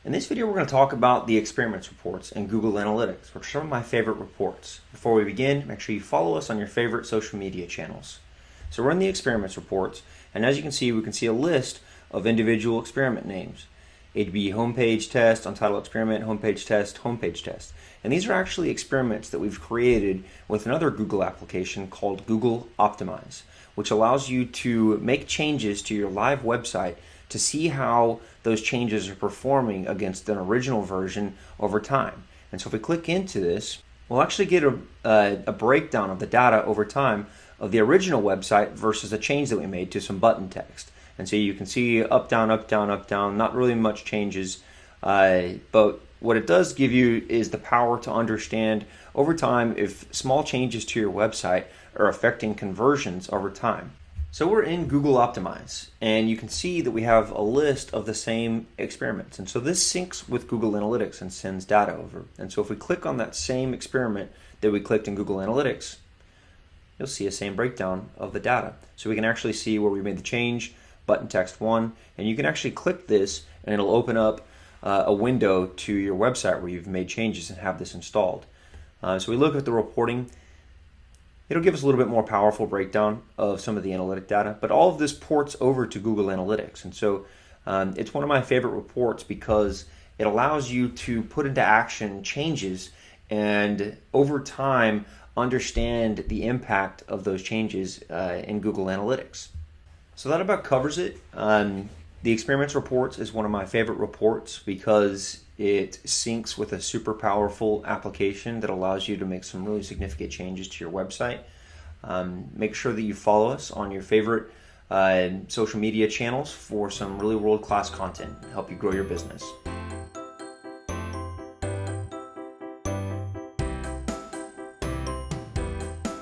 In this video, we're going to talk about the experiments reports in Google Analytics, which are some of my favorite reports. Before we begin, make sure you follow us on your favorite social media channels. So we're in the experiments reports, and as you can see, we can see a list of individual experiment names. It'd be homepage test, untitled experiment, homepage test, homepage test. And these are actually experiments that we've created with another Google application called Google Optimize, which allows you to make changes to your live website to see how those changes are performing against an original version over time. And so if we click into this, we'll actually get a breakdown of the data over time of the original website versus a change that we made to some button text. And so you can see up, down, up, down, up, down, not really much changes, but what it does give you is the power to understand over time if small changes to your website are affecting conversions over time. So we're in Google Optimize, and you can see that we have a list of the same experiments. And so this syncs with Google Analytics and sends data over. And so if we click on that same experiment that we clicked in Google Analytics, you'll see a same breakdown of the data. So we can actually see where we made the change, button text 1, and you can actually click this and it'll open up a window to your website where you've made changes and have this installed. So we look at the reporting. It'll give us a little bit more powerful breakdown of some of the analytic data, but all of this ports over to Google Analytics. And so it's one of my favorite reports because it allows you to put into action changes and over time understand the impact of those changes in Google Analytics. So that about covers it. The experiments reports is one of my favorite reports because it syncs with a super powerful application that allows you to make some really significant changes to your website. Make sure that you follow us on your favorite social media channels for some really world-class content to help you grow your business.